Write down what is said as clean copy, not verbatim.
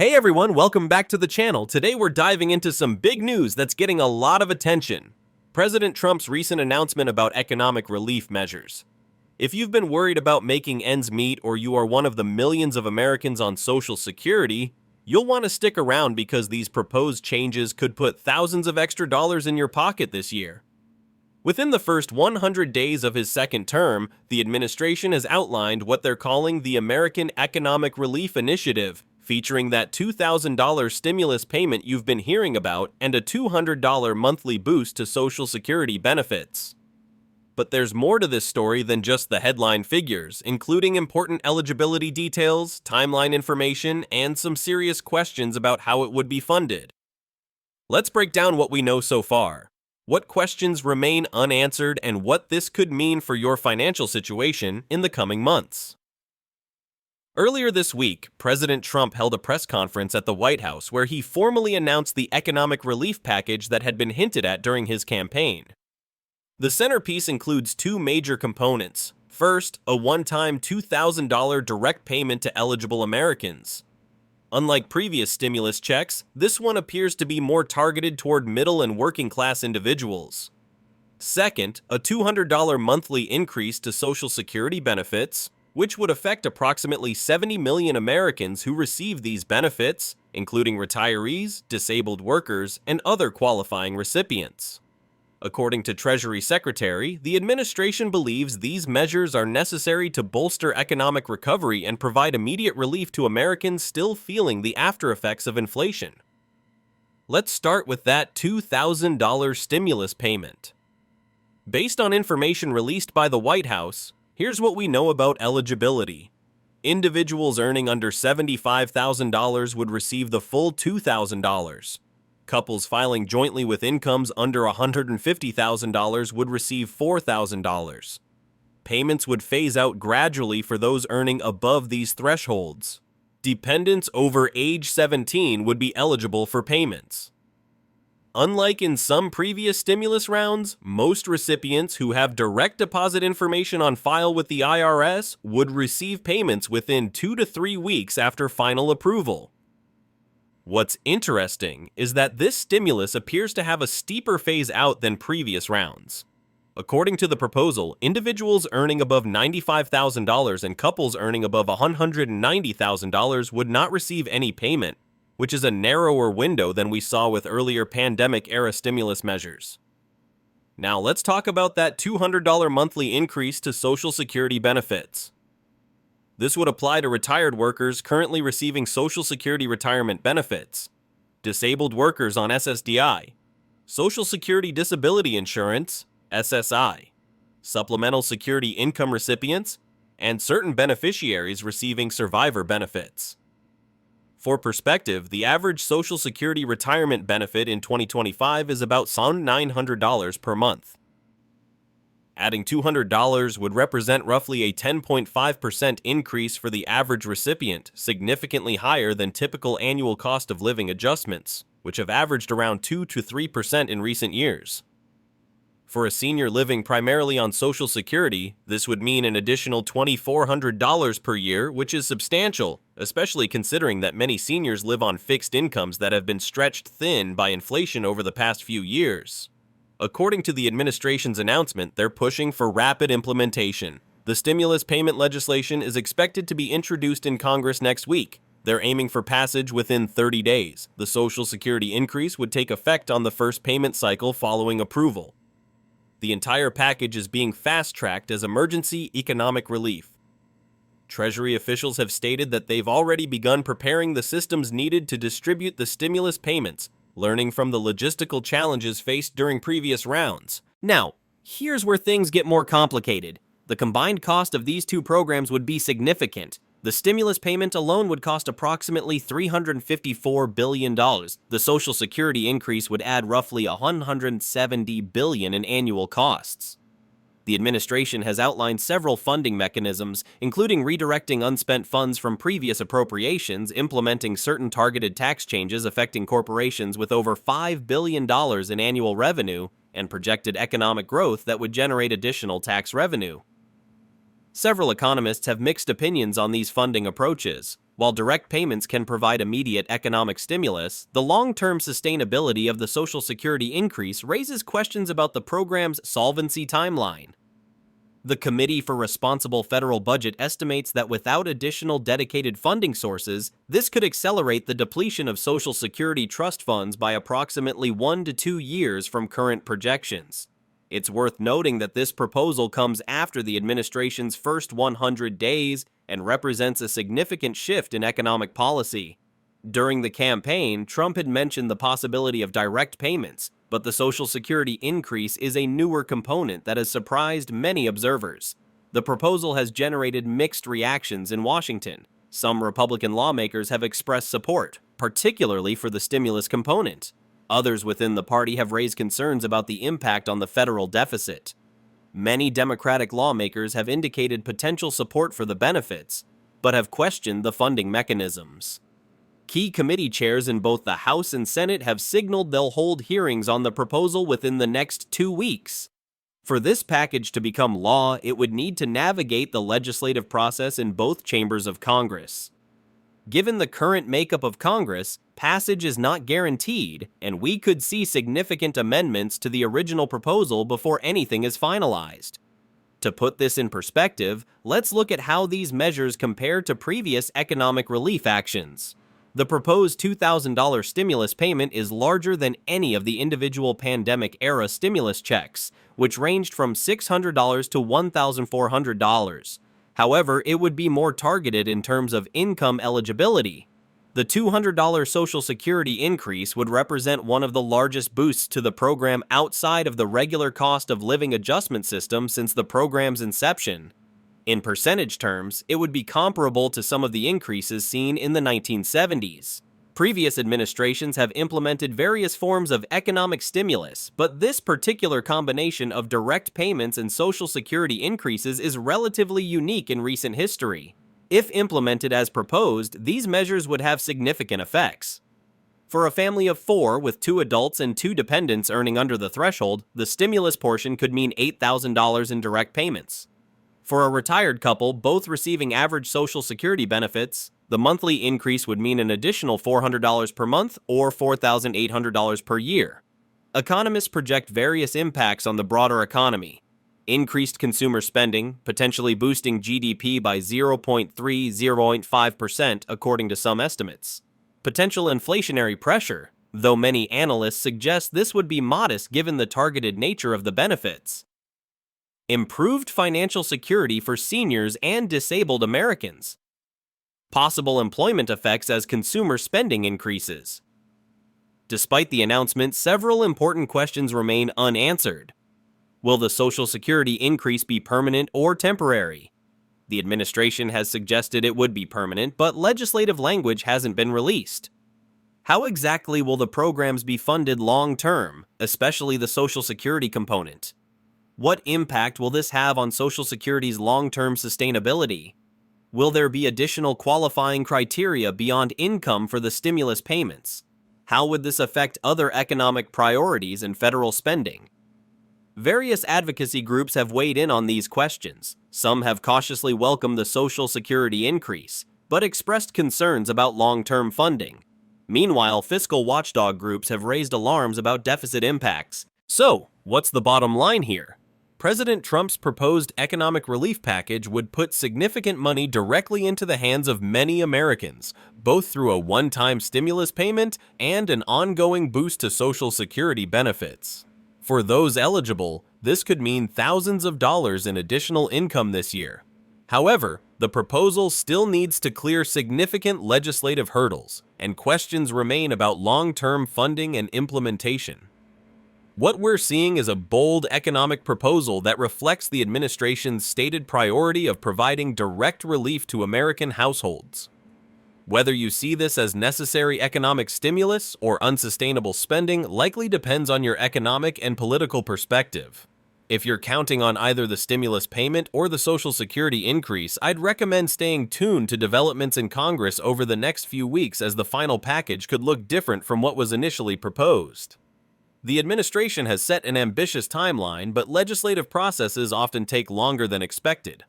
Hey everyone, welcome back to the channel. Today we're diving into some big news that's getting a lot of attention. President Trump's recent announcement about economic relief measures. If you've been worried about making ends meet or you are one of the millions of Americans on Social Security, you'll want to stick around because these proposed changes could put thousands of extra dollars in your pocket this year. Within the first 100 days of his second term, the administration has outlined what they're calling the American Economic Relief Initiative, featuring that $2,000 stimulus payment you've been hearing about and a $200 monthly boost to Social Security benefits. But there's more to this story than just the headline figures, including important eligibility details, timeline information, and some serious questions about how it would be funded. Let's break down what we know so far. What questions remain unanswered and what this could mean for your financial situation in the coming months. Earlier this week, President Trump held a press conference at the White House where he formally announced the economic relief package that had been hinted at during his campaign. The centerpiece includes two major components. First, a one-time $2,000 direct payment to eligible Americans. Unlike previous stimulus checks, this one appears to be more targeted toward middle and working-class individuals. Second, a $200 monthly increase to Social Security benefits, which would affect approximately 70 million Americans who receive these benefits, including retirees, disabled workers, and other qualifying recipients. According to Treasury Secretary, the administration believes these measures are necessary to bolster economic recovery and provide immediate relief to Americans still feeling the aftereffects of inflation. Let's start with that $2,000 stimulus payment. Based on information released by the White House, here's what we know about eligibility. Individuals earning under $75,000 would receive the full $2,000. Couples filing jointly with incomes under $150,000 would receive $4,000. Payments would phase out gradually for those earning above these thresholds. Dependents over age 17 would be eligible for payments. Unlike in some previous stimulus rounds, most recipients who have direct deposit information on file with the IRS would receive payments within 2 to 3 weeks after final approval. What's interesting is that this stimulus appears to have a steeper phase out than previous rounds. According to the proposal, individuals earning above $95,000 and couples earning above $190,000 would not receive any payment, which is a narrower window than we saw with earlier pandemic-era stimulus measures. Now let's talk about that $200 monthly increase to Social Security benefits. This would apply to retired workers currently receiving Social Security retirement benefits, disabled workers on SSDI, Social Security Disability Insurance, SSI, Supplemental Security Income recipients, and certain beneficiaries receiving survivor benefits. For perspective, the average Social Security retirement benefit in 2025 is about $900 per month. Adding $200 would represent roughly a 10.5% increase for the average recipient, significantly higher than typical annual cost of living adjustments, which have averaged around 2 to 3% in recent years. For a senior living primarily on Social Security, this would mean an additional $2,400 per year, which is substantial, especially considering that many seniors live on fixed incomes that have been stretched thin by inflation over the past few years. According to the administration's announcement, they're pushing for rapid implementation. The stimulus payment legislation is expected to be introduced in Congress next week. They're aiming for passage within 30 days. The Social Security increase would take effect on the first payment cycle following approval. The entire package is being fast-tracked as emergency economic relief. Treasury officials have stated that they've already begun preparing the systems needed to distribute the stimulus payments, learning from the logistical challenges faced during previous rounds. Now, here's where things get more complicated. The combined cost of these two programs would be significant. The stimulus payment alone would cost approximately $354 billion. The Social Security increase would add roughly $170 billion in annual costs. The administration has outlined several funding mechanisms, including redirecting unspent funds from previous appropriations, implementing certain targeted tax changes affecting corporations with over $5 billion in annual revenue, and projected economic growth that would generate additional tax revenue. Several economists have mixed opinions on these funding approaches. While direct payments can provide immediate economic stimulus, the long-term sustainability of the Social Security increase raises questions about the program's solvency timeline. The Committee for Responsible Federal Budget estimates that without additional dedicated funding sources, this could accelerate the depletion of Social Security trust funds by approximately 1 to 2 years from current projections. It's worth noting that this proposal comes after the administration's first 100 days and represents a significant shift in economic policy. During the campaign, Trump had mentioned the possibility of direct payments, but the Social Security increase is a newer component that has surprised many observers. The proposal has generated mixed reactions in Washington. Some Republican lawmakers have expressed support, particularly for the stimulus component. Others within the party have raised concerns about the impact on the federal deficit. Many Democratic lawmakers have indicated potential support for the benefits, but have questioned the funding mechanisms. Key committee chairs in both the House and Senate have signaled they'll hold hearings on the proposal within the next 2 weeks. For this package to become law, it would need to navigate the legislative process in both chambers of Congress. Given the current makeup of Congress, passage is not guaranteed, and we could see significant amendments to the original proposal before anything is finalized. To put this in perspective, let's look at how these measures compare to previous economic relief actions. The proposed $2,000 stimulus payment is larger than any of the individual pandemic-era stimulus checks, which ranged from $600 to $1,400. However, it would be more targeted in terms of income eligibility. The $200 Social Security increase would represent one of the largest boosts to the program outside of the regular cost of living adjustment system since the program's inception. In percentage terms, it would be comparable to some of the increases seen in the 1970s. Previous administrations have implemented various forms of economic stimulus, but this particular combination of direct payments and Social Security increases is relatively unique in recent history. If implemented as proposed, these measures would have significant effects. For a family of 4 with 2 adults and 2 dependents earning under the threshold, the stimulus portion could mean $8,000 in direct payments. For a retired couple, both receiving average Social Security benefits, the monthly increase would mean an additional $400 per month or $4,800 per year. Economists project various impacts on the broader economy. Increased consumer spending, potentially boosting GDP by 0.3–0.5% according to some estimates. Potential inflationary pressure, though many analysts suggest this would be modest given the targeted nature of the benefits. Improved financial security for seniors and disabled Americans. Possible employment effects as consumer spending increases. Despite the announcement, several important questions remain unanswered. Will the Social Security increase be permanent or temporary? The administration has suggested it would be permanent, but legislative language hasn't been released. How exactly will the programs be funded long-term, especially the Social Security component? What impact will this have on Social Security's long-term sustainability? Will there be additional qualifying criteria beyond income for the stimulus payments? How would this affect other economic priorities and federal spending? Various advocacy groups have weighed in on these questions. Some have cautiously welcomed the Social Security increase, but expressed concerns about long-term funding. Meanwhile, fiscal watchdog groups have raised alarms about deficit impacts. So, what's the bottom line here? President Trump's proposed economic relief package would put significant money directly into the hands of many Americans, both through a one-time stimulus payment and an ongoing boost to Social Security benefits. For those eligible, this could mean thousands of dollars in additional income this year. However, the proposal still needs to clear significant legislative hurdles, and questions remain about long-term funding and implementation. What we're seeing is a bold economic proposal that reflects the administration's stated priority of providing direct relief to American households. Whether you see this as necessary economic stimulus or unsustainable spending likely depends on your economic and political perspective. If you're counting on either the stimulus payment or the Social Security increase, I'd recommend staying tuned to developments in Congress over the next few weeks, as the final package could look different from what was initially proposed. The administration has set an ambitious timeline, but legislative processes often take longer than expected.